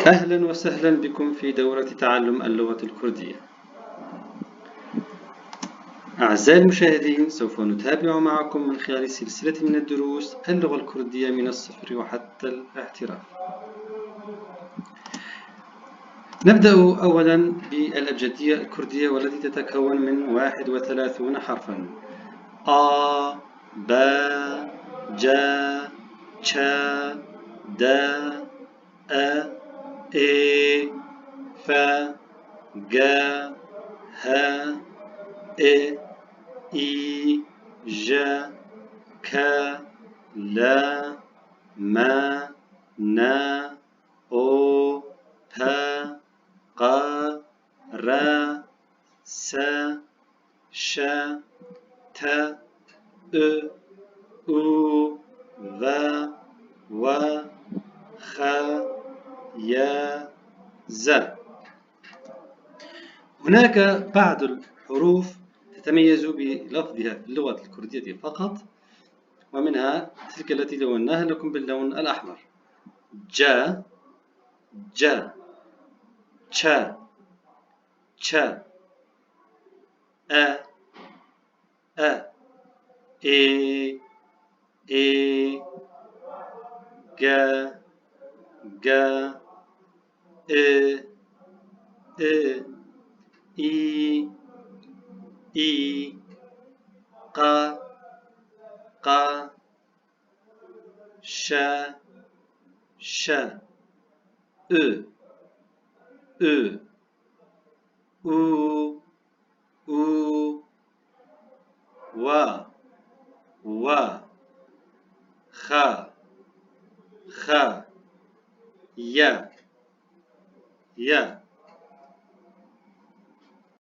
أهلا وسهلا بكم في دورة تعلم اللغة الكردية. أعزائي المشاهدين، سوف نتابع معكم من خلال سلسلة من الدروس اللغة الكردية من الصفر وحتى الاحتراف. نبدأ أولا بالأبجدية الكردية والتي تتكون من 31 حرفا: أ، ب، ج، ش، د، أ، إ، ف، ج، ه، إ، إي، ج، ك، ل، م، ن، أو، پ، ق، ر، س، ش، ت، أ، أو، ذ، و، خ، ي، ز. هناك بعض الحروف تتميز بلفظها في اللغة الكردية فقط، ومنها تلك التي لوناها لكم باللون الأحمر: ج، ج، ش، ش، أ، أ، إي، إي، ج، ج، إ، إ، إي، إي، ق، ق، ش، ش، أ، أ، أو، أو، و، و، خ، خ، ي، ي.